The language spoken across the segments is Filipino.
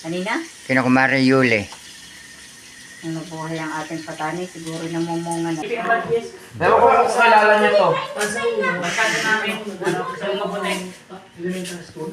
Kanina? Kina Kumari Yuli. Ano buhay ang ating patani? Siguro namumunga na. Pero kung kilala niyo to. Kasi namin, sa mga puti. Elementary school.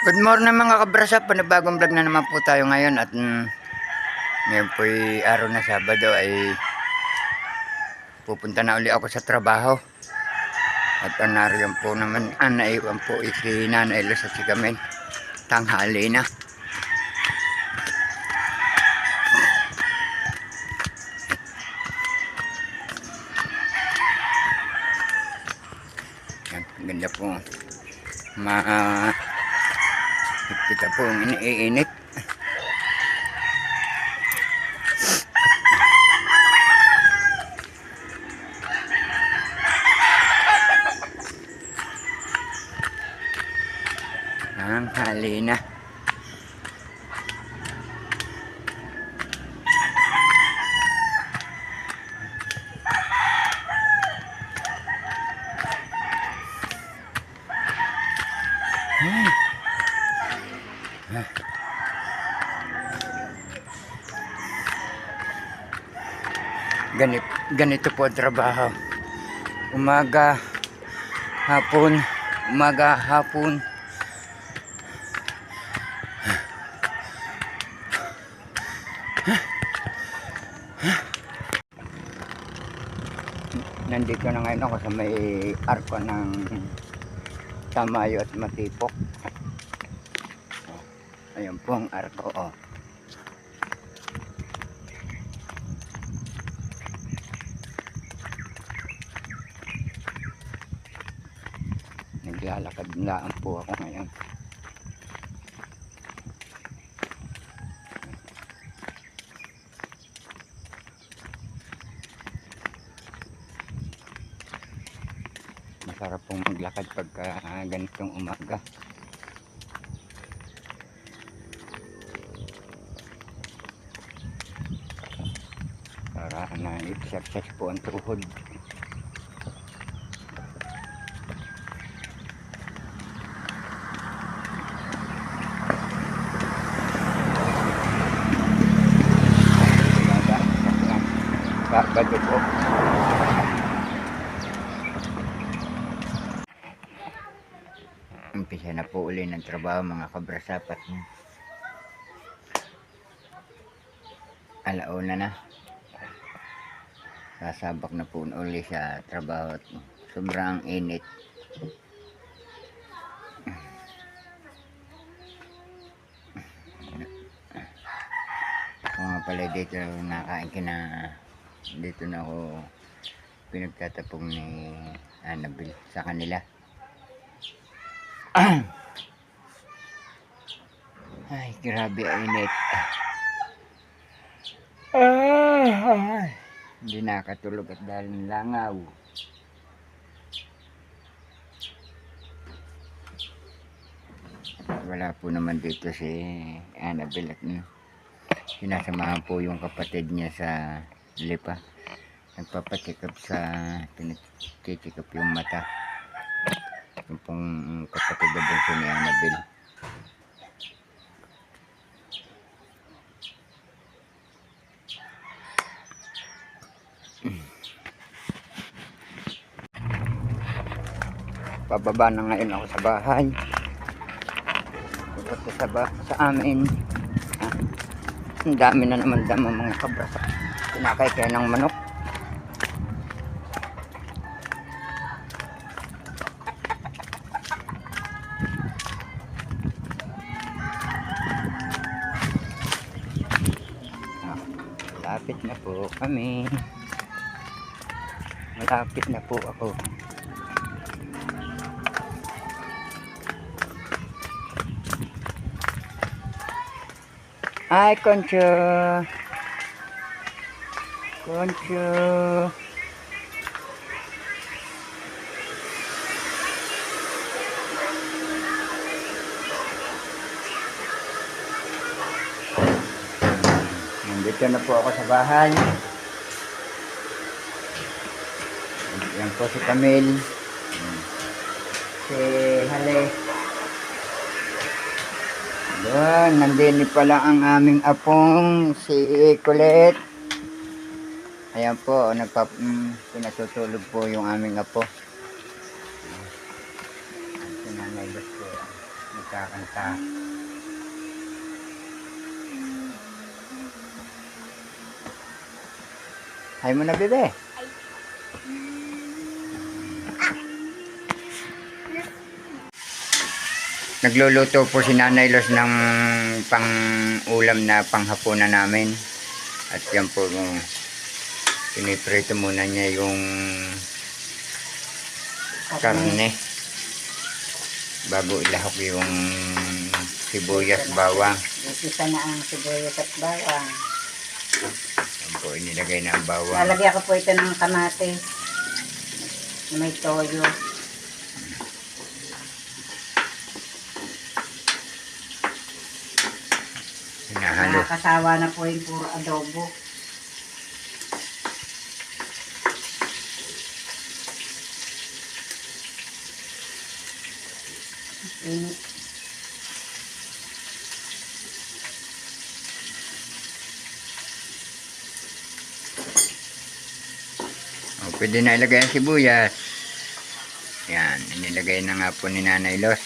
Good morning mga kabrasa, panibagong vlog na naman po tayo ngayon at ngayon po ay araw na Sabado ay pupunta na uli ako sa trabaho at nariyan po naman naiwan po si Nanay Luz at si Kamen, tanghali na. Yan, ganda po kita po ang iniinit. Ang hali na. Ganito po ang trabaho. Umaga, hapon, umaga, hapon. Nandito na ngayon ako sa may arko ng Tamayo at Matipok. Ayan po ang arko. Naglalakad lang po ako ngayon. Masarap pong maglakad pagka ganitong umaga. Para na-exercise po ang tuhod. Bago po. Umpisa na po uli ng trabaho mga kabrasapat. Alauna na. Sasabak na po uli sa trabaho. Sobrang init. Kung nga pala dito nakain dito na ako pinagtatapong ni Annabelle sa kanila. Ay, grabe ang init. Hindi nakatulog at dahil ng langaw. Wala po naman dito si Annabelle at sinasamahan po yung kapatid niya sa lipa. Nagpapatikap sa pinatikap yung mata. Yung pong kapatid na bunso ni Annabelle. Pababa na ngayon ako sa bahay. Pupunta sa amin. Ang dami na naman dama mga kabrasa. Pinakay kaya ng manok. Malapit na po kami. Malapit na po ako. Hi, Concho. Concho. Nandito na po ako sa bahay. Yan po si Camille. Si Hale. Doon, nandini pala ang aming apong si Colette. Ayan po, pinatutulog po yung aming apo. Sinanay po, nagkakanta. Hay mo na, bebe. Nagluluto po si Nanay Los ng pang-ulam na panghapunan namin. At yan po, piniprito muna niya yung karne bago ilahok yung sibuyas, bawang. Isa na ang sibuyas at bawang. Yan po, inilagay na ang bawang. Lalagyan ko po ito ng kamatis. May toyo. Hinahalo. Nakakasawa na po yung puro adobo. Init. Pwede na ilagay ang sibuyas. Yan, inilagay na nga po ni Nanay Los.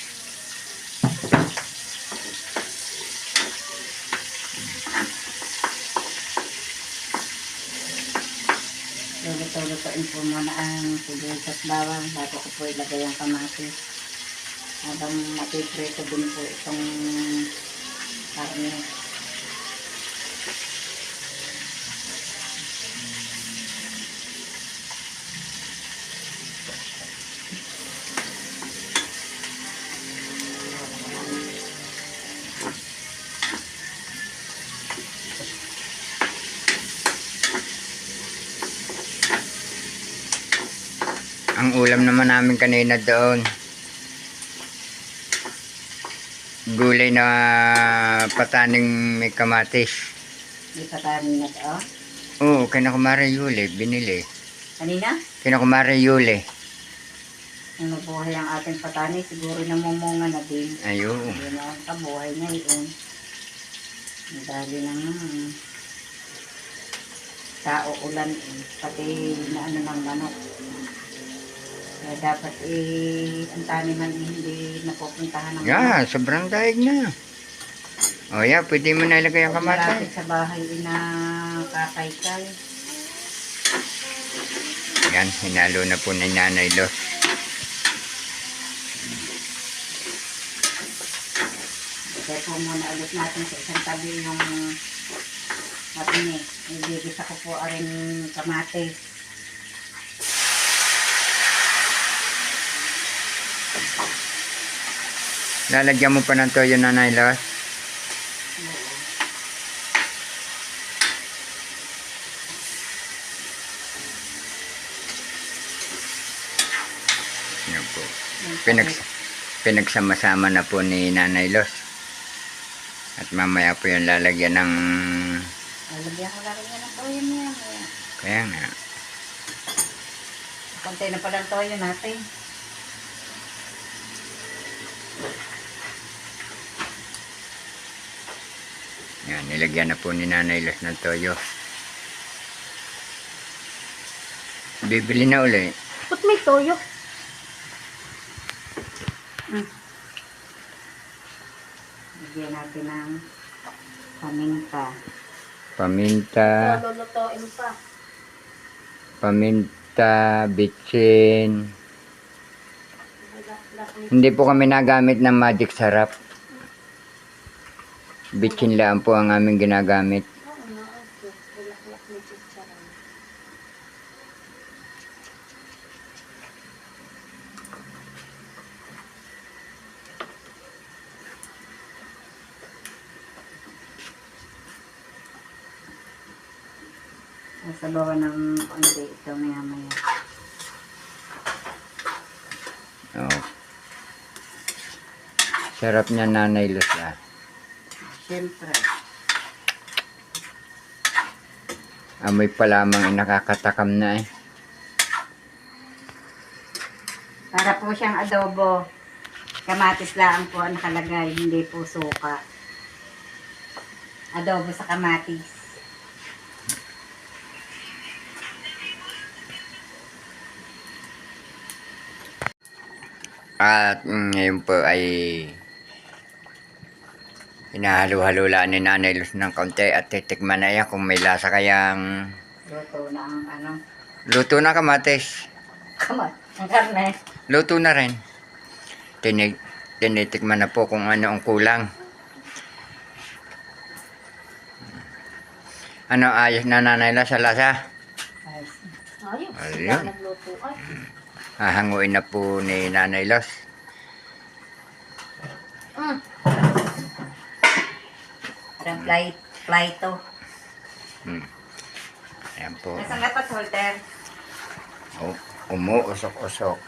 Luto-lutoin po muna ang sibuyas at bawang bago ko po ilagay ang kamatis. Habang matiprito din po itong karne. Ang ulam naman namin kanina doon, gulay na pataning may kamatis. Di pa tayo na ito. Oo, kinakumari Yuli, binili. Kanina, Kinakumari Yuli. nung nabuhay ang ating patani, siguro namumunga na din. Ayun. Yun ang kabuhay ngayon. Dali ng tao ulan eh. Pati na ano ng manok. Kaya dapat ang taniman hindi napupuntahan ng Yeah, sobrang daig na. O yeah, pwede mo na ilagay ang kamatis. Malapit sa bahay na kakaykay. Yan, hinalo na po ni Nanay Los. Kaya po muna ulit natin sa isang tabi yung matini. Ibigisa ko po rin kamatis. Lalagyan mo pa ng toyo, Nanay Los. Yan po. Pinagsama-sama na po ni Nanay Los. At mamaya po yung lalagyan ng... Lalagyan ko lang yan ng toyo niya. Kaya nga. Konti na pala ang toyo natin. Yan, nilagyan na po ni Nanay Los ng toyo. Bibili na uli. Ba't may toyo? Lagyan natin ng paminta. Paminta, Lulutuin pa. paminta, bitsin. Hindi po kami nagamit ng magic sarap. Bitsin lang po ang aming ginagamit. Nasabawan ng konti ito maya-maya. Oh. Sarap niya, Nanay Luz, ah. Siyempre. Amoy pa lamang ay nakakatakam na eh. Para po siyang adobo. Kamatis lang po ang nakalagay, hindi po suka. Adobo sa kamatis. At ngayon po ay hinahalo-halo ni Nanay Luz ng kaunti at titikman na yan kung may lasa kayang Luto na ang ano. luto na kamatis. Ang karne. Luto na rin. Tinitikman na po kung ano ang kulang. Ano ayos na, Nanay Luz, sa lasa? Ayos. Ayun. Nagluto ay. Hahanguin na po ni Nanay Luz. Parang to. Ayan po. Nasaan dapat holder? Umuusok-usok.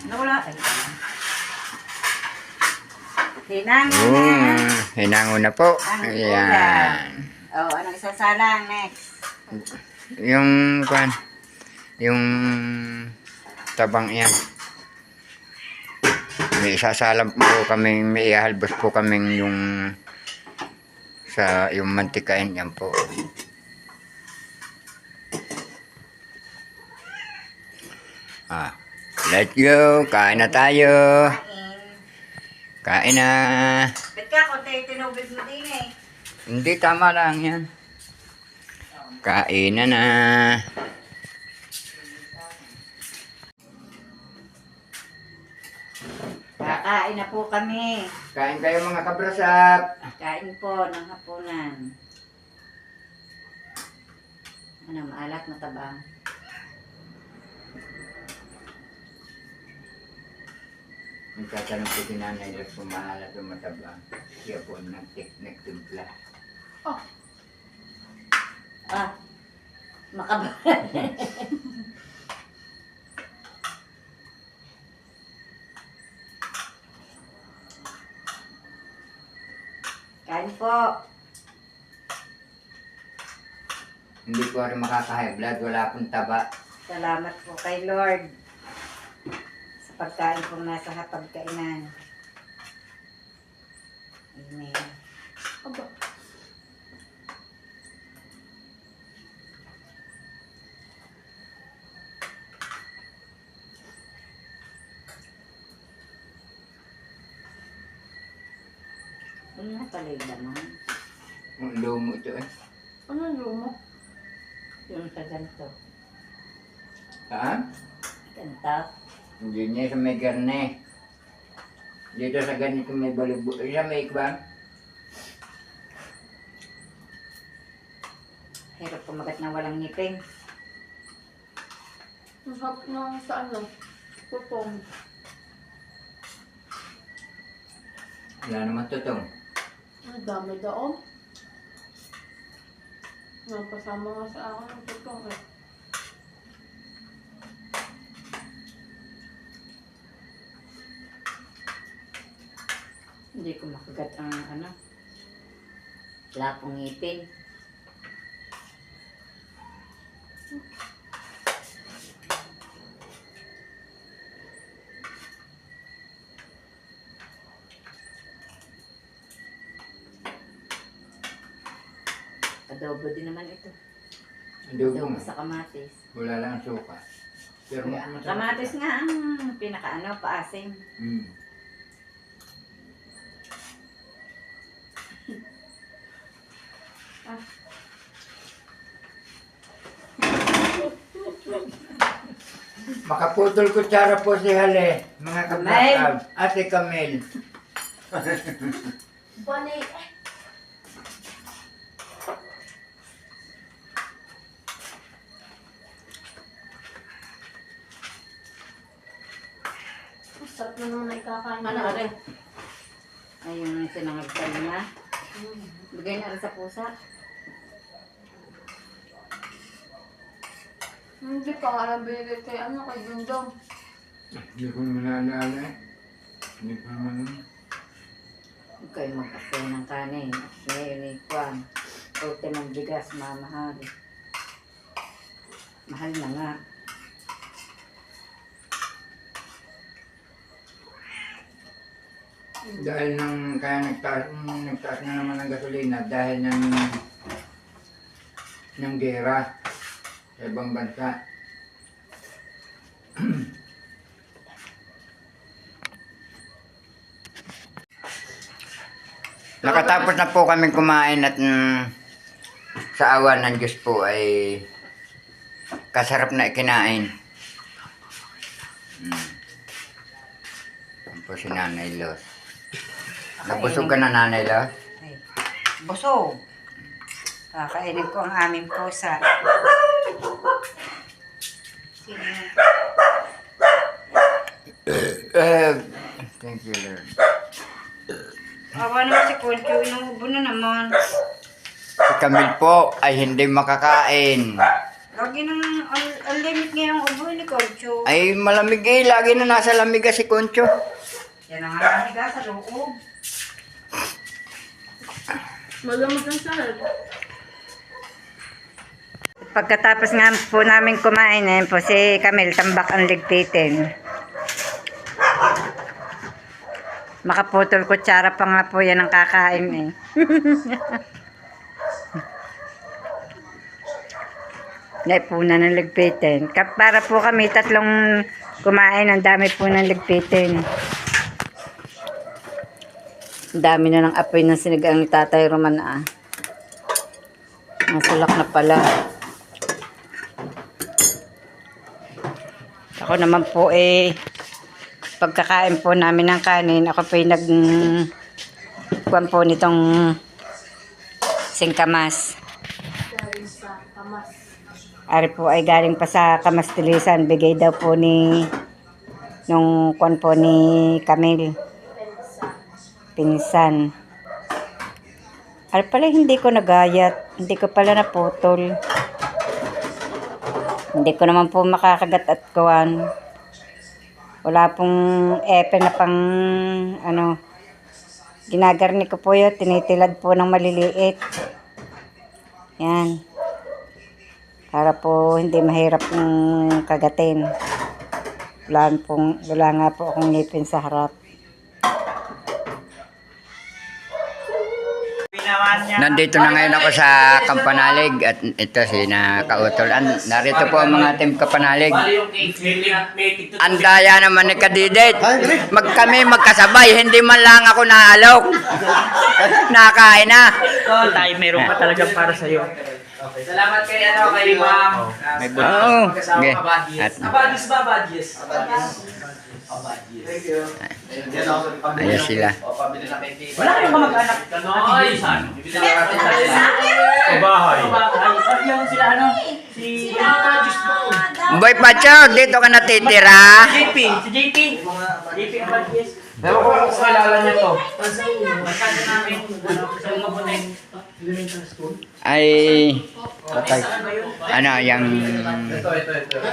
Nawala. Ay. Hinango na. Hinango na po. Ang Ayan. Oh, anong isasalang next? Yung kwan, yung tabang yan. May isasalam po kami, may ihalbos po kaming yung sa yung mantikain yan po. Let's go, kain na tayo. Kain na. Ba't ka konti tinubig mo din eh? Hindi, tama lang yan. Kain na. Kakain na po kami. Kain kayo mga kabrasap. Kain po ng hapunan. Ano, maalat, matabang. Nagtatanong ko si Nanay Luz kung maalat o matabang. Siya po nagtimpla. Makaba. Kain po. Hindi ko rin makaka-high blood, wala akong taba. Salamat po kay Lord sa pagkain pong nasa hapagkainan. Amen. Aba. Ano na pala yung laman? Ang lumo ito eh. Ano yung mo? Yung sa ganito. Saan? Ganito. Hindi niya sa may garne. Dito sa ganito may balibo. Sa may ikbang. Hirap kumagat na walang ngipin. Ang hap na sa ano? Tutong. Wala naman tutong. Ang dami daon. Napasama nga sa akin ang tutong eh. Hindi ko makagat ang ano. Wala pong ngipin. Adobo din naman ito. Adobo Adobo nga. sa kamatis. Wala lang suka. Pero masarap. Kamatis nga ang pinaka paasim. Mm. Makaputol kutsara po si Hale, mga kabrasab. Ate Camille. Bani! Tatlo naman na ikakain Ano, ko. are? Ay, yung sinangagtal niya. Bigay na rin sa pusa. Hindi pa nga lang binigay kay kay Dundong. Hindi ko nalala. Hindi ko naman. Huwag kayo magkasya ng kanin. Ngayon ni Kwan. Tote ng bigas, mamahal. Mahal na nga. Dahil nang kaya nagtaas na naman ng gasolina dahil ng gera sa ibang bansa. Nakatapos na po kami kumain at sa awa ng Diyos po ay kasarap na ikinain. Yan po si Nanay Los. Nabusog ka na, Nanay Los? Ay, busog. Kakainin ko ang aming pusa. Sino? Thank you, Lord. Awa naman si Concho, inuubo na naman. Si Camille po ay hindi makakain. Lagi nang ang limit ngayong ubo ni Concho. Ay malamig eh, lagi na nasa lamiga si Concho. Yan ang halaga sa loob. Malamot ang salad. Pagkatapos nga po namin kumain, eh, po si Camille tambak ang ligpitin. Makaputol kutsara pa nga po yan ang kakain eh. Naipuna ng ligpitin. Para po kami tatlong kumain, ang dami po ng ligpitin. Ang dami na ng apoy ng sinigang ni Tatay Roman ah. Masulak na pala. Ako naman po pagkakain po namin ng kanin, ako po kuwan po nitong singkamas. Galing sa kamas. Ari po ay galing pa sa Kamastilisan. Bigay daw po nung kuwan po ni Camille. Pinsan. Ari pala hindi ko nagayat. Hindi ko pala naputol. Hindi ko naman po makakagat at kuwan. Wala pong epe na pang ginagarni ko po yun. Tinitilad po ng maliliit. Yan. Para po hindi mahirap kagatin. Wala nga po akong ngipin sa harap. Nandito na ngayon ako sa Kampanalig at ito si Nakautol. Narito po ang mga team Kampanalig. Bali yung cake, may TikTok. Ang daya naman ni Kadidit. Kami magkasabay, hindi man lang ako naalok. Nakain na. Oh, tayo meron pa talaga para sa iyo. Okay. Salamat kay kay Ma'am. May Oo. Okay. At At Abadis ba Abadis? Abadis. Thank you. ayan sila. Wala kayong kamag-anak. Kanoy. Bibili natin sa bahay. Bahay. Yung sila si Abadis mo. Boy Pacho, dito ka natitira. JP, si JP. JP Abadis. Ewan ko kung kilala niyo to. Magkano namin sa mabuting elementary school. Ay, yung...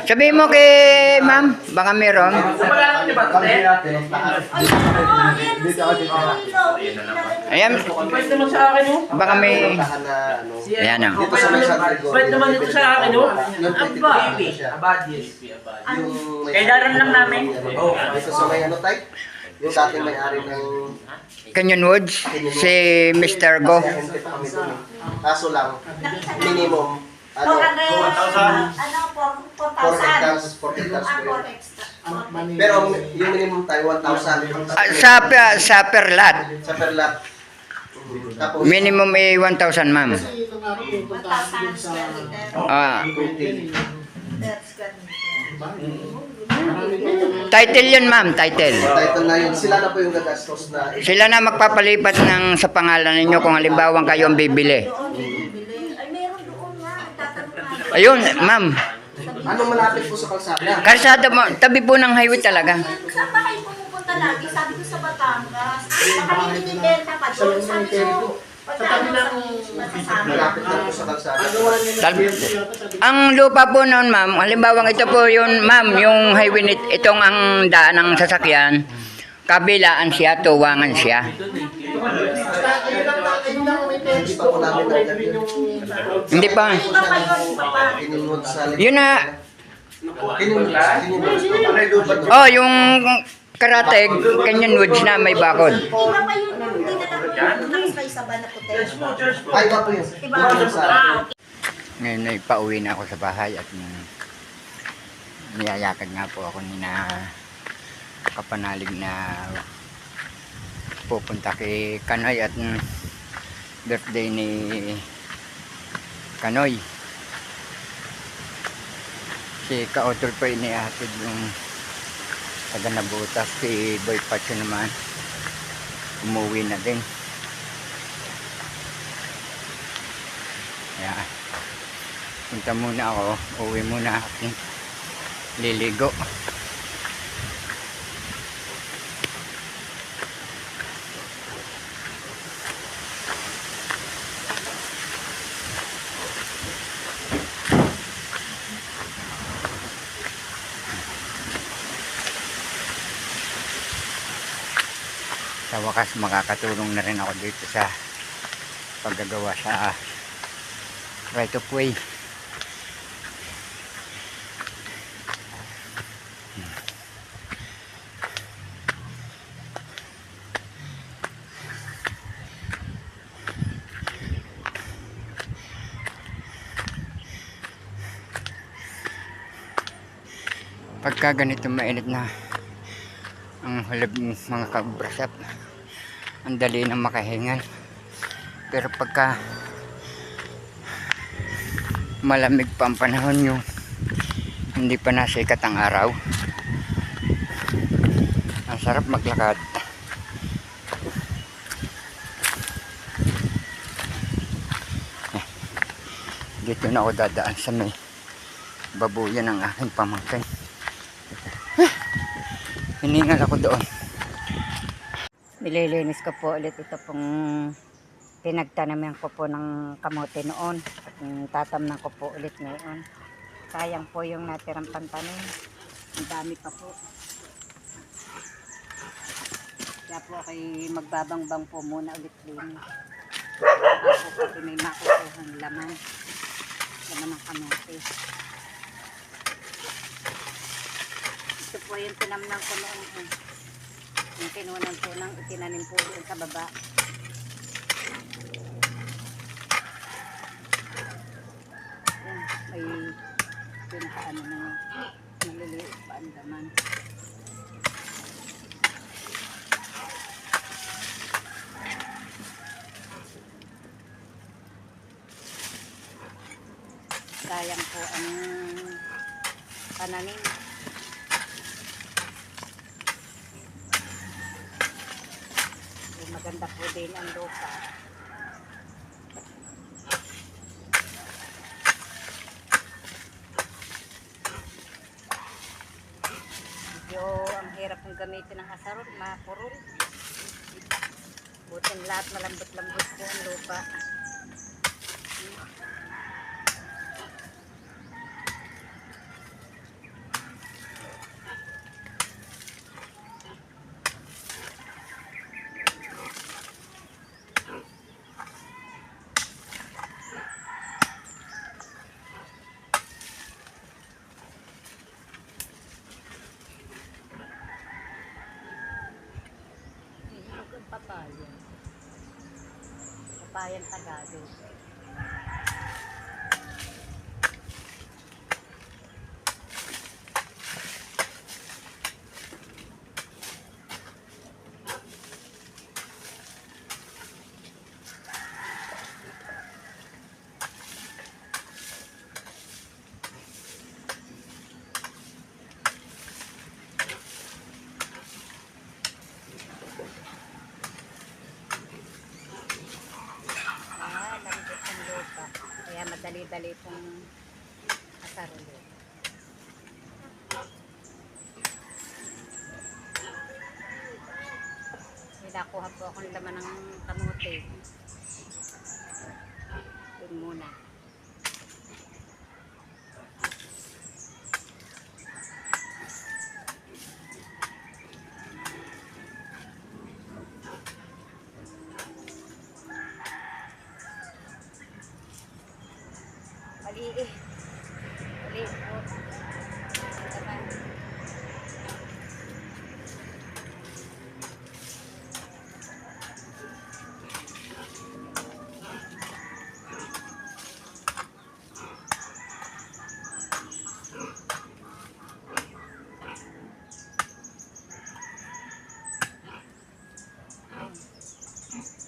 Sabihin mo kay ma'am, baka meron. Magkano niyo ba ito? Ayan, Pwede naman sa akin oh. baka may... Ayan o. Pwede naman dito sa akin oh. Aba. Abadis. Kaya daran lang namin. Dito sa may type? Yung dating may-ari ng Canyon Woods, si Mr. Go. hindi pa kami dun eh. Kaso lang, minimum, 4 hectares po yun. Pero yung minimum tayo, 1,000 Sa per lot. sa per lot. Tapos, Minimum 1,000 ma'am. Ah, title yun ma'am, title. title na yun, sila na po yung gagastos na Sila na magpapalipat ng sa pangalan ninyo kung halimbawa kayo ang bibili. Ayun, ma'am. anong malapit po sa kalsada? Kalsada mo, tabi po ng highway talaga. ka lagi, sabi ko sa Batangas. Baka hindi nibenta pa doon. Sabi ko, pagka masasabi. Malapit lang po sa kalsada. Ang lupa po noon, ma'am, halimbawa ito po yung, ma'am, yung highway, itong ang daan ng sasakyan, kabilaan siya, tuwangan siya. Hindi pa po namin nagawin yung Hindi pa. Iba pa yun, iba pa. kinunod sa Yun na, kinunod. oh, yung Karateg, Canyon Woods na may bakod. Iba pa yun, hindi na napunta kayo sa Bana Hotel. Ay, iba po yun. Iba. Ngayon ay pauwi na ako sa bahay at niyayakad nga po ako ni na kapanalig na pupunta kay Kanoy at birthday ni Kanoy. Si Kaotol pa inihatid yung taga Nabutas, si Boy Pacho naman umuwi na din. Kaya punta muna ako, uwi muna ako, liligo. Sa wakas makakatulong na rin ako dito sa paggagawa sa right of way. Pagka ganito mainit na ang halab ng mga kabrasap, ang dali na makahingan. Pero pagka malamig pa ang panahon nyo, hindi pa nasikat ang araw, ang sarap maglakad. Dito na ako dadaan sa may babuyan ng aking pamangkin. Hiningal ako doon. Nililinis ko po ulit ito pong pinagtanaman ko po ng kamote noon. Tatamnan ko po ulit ngayon. Sayang po yung natirang pantanim. Ang dami pa po. Kaya po ako'y magbabangbang po muna ulit linis. Baka po pati may makukuhang laman. Laman ng kamote. Ito po yung tinamnan ko noon. Yung tinunan po ng itinanim po doon sa baba. Yan, may pinakaano na maliliit pa ang laman. Sayang po ang pananim. Maganda po din ang lupa. Medyo ang hirap ng gamitin ng asarol, mapurol. Butin lahat malambot-lambot po ang lupa. Papayan Tagalog. Kaya madali-dali pong asarulin. nakuha po akong laman ng kamote. Yun muna. Maliit. Maliit po. Laman.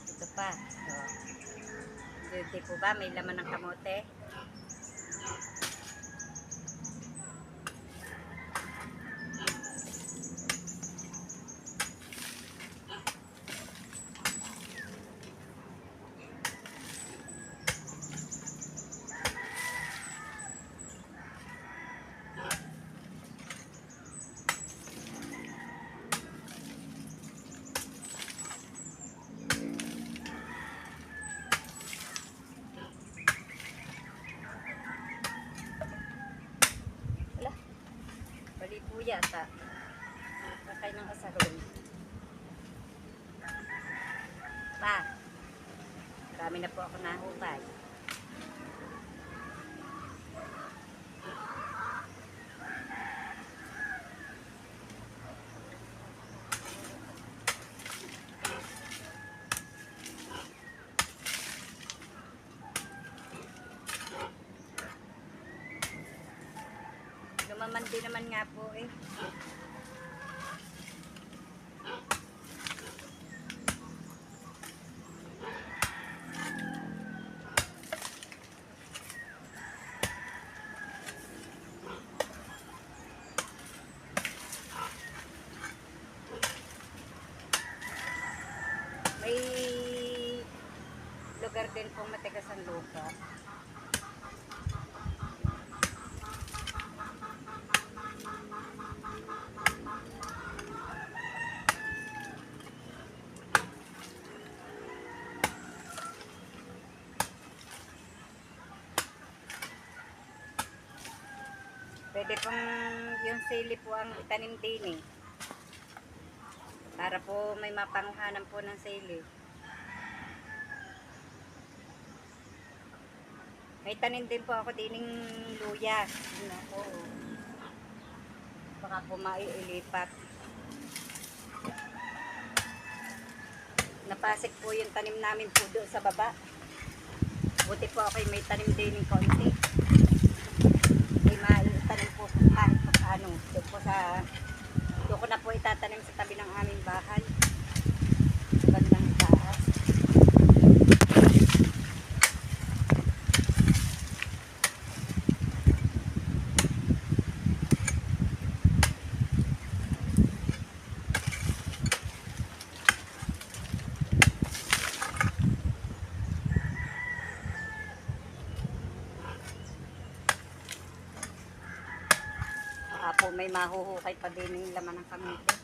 Ito pa. Di po ba may laman ng kamote? Bali po yata. Nakay ng asaron. Pa. Marami na po ako nahubay. Lumaman din naman nga po eh. May lugar din pong matigas ang lupa. Pwede pong yung sili po ang itanim din eh. Para po may mapanghanan po ng sili. May tanim din po ako dining luya. Ano po. Baka po maiilipat. Napasik po yung tanim namin po doon sa baba. Buti po ako may tanim din ng konti. May maitanim po kahit po paano. Doon po sa, doon ko na po itatanim sa tabi ng aming bahay. Sa bandang taas. Po may mahuhukay pa din yung laman ng kamote.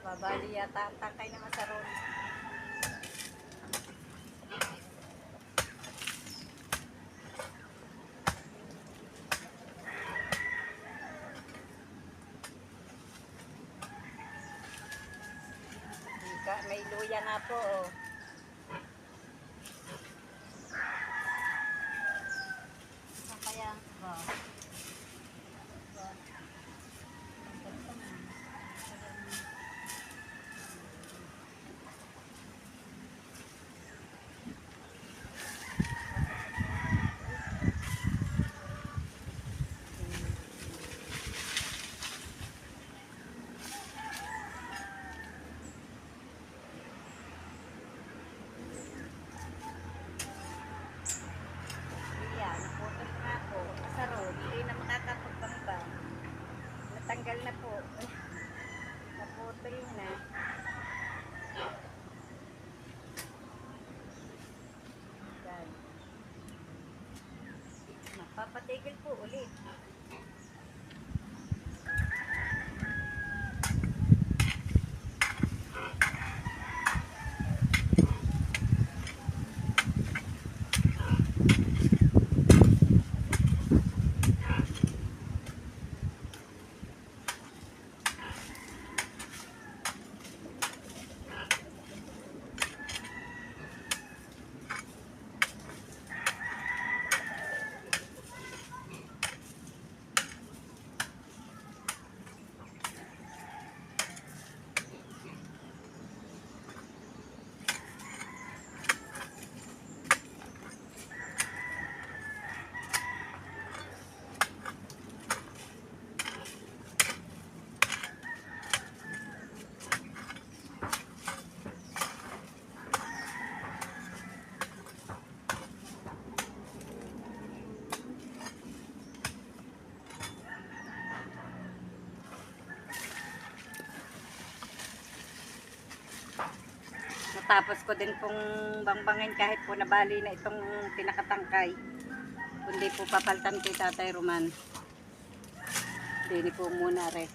Babali yata ang tangkay ng asaron. May luya nga po oh. Kaya ba? Naputos nga po. Asaron. Papatigil po ulit. Natapos ko din pong bangbangin kahit po nabali na itong pinakatangkay. Kundi po papaltan kay Tatay Roman. Dini po muna re.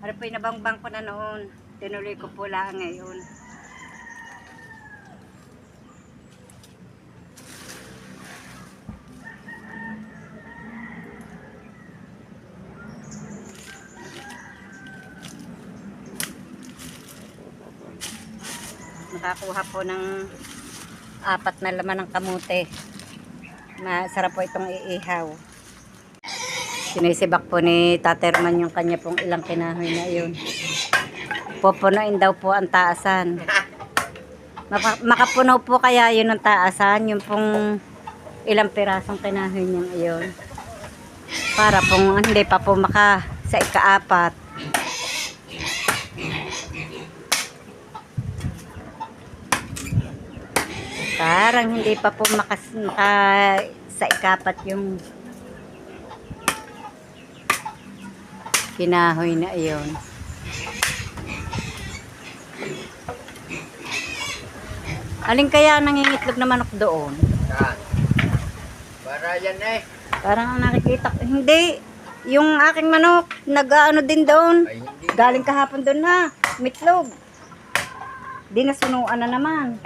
Ano po yung nabangbang ko na noon. Tinuloy ko po lang ngayon. Nakakuha po ng 4 na laman ng kamute. Masarap po itong iihaw. Sinisibak po ni Tatay Roman yung kanya pong ilang kinahoy na yun. Pupunuin daw po ang taasan. Makapuno po kaya yun ang taasan, yung pong ilang pirasong kinahoy niyang iyon. Para pong hindi pa po maka sa ika-4. Parang hindi pa po maka sa ika-4 yung kinahoy na iyon. Alin kaya nangingitlog na manok doon? Saan? Para yan eh. Parang nakikita ko. Hindi. Yung aking manok, nag-ano din doon. Ay, hindi. Galing kahapon doon na. Mitlog. Di nasunuan na naman.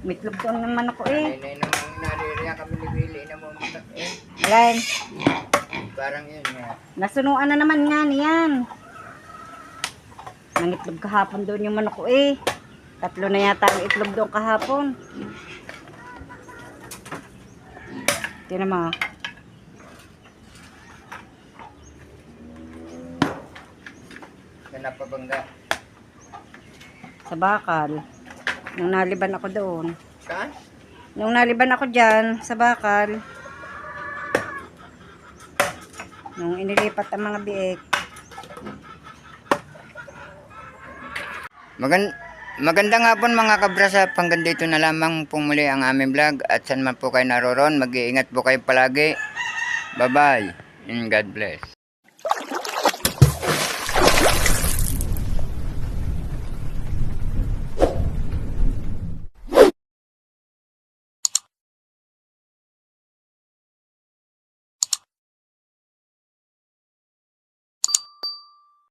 Mitlog doon ng manok ko eh. Ay, namang naririyan kami ni Willie na mumitak eh. Alin. Parang yun nga. Nasunuan na naman nga niyan. Nangitlog kahapon doon yung manok ko eh. 3 na yata ang itlog doon kahapon. Tingnan mo. Napabangga. Sa bakal. Nung naliban ako doon. Saan? Nung naliban ako dyan, sa bakal. Nung inilipat ang mga biik. Magandang hapon mga kabrasa, hanggang dito na lamang po muli ang aming vlog at saan man po kayo naroon, mag-iingat po kayo palagi. Bye bye and God bless.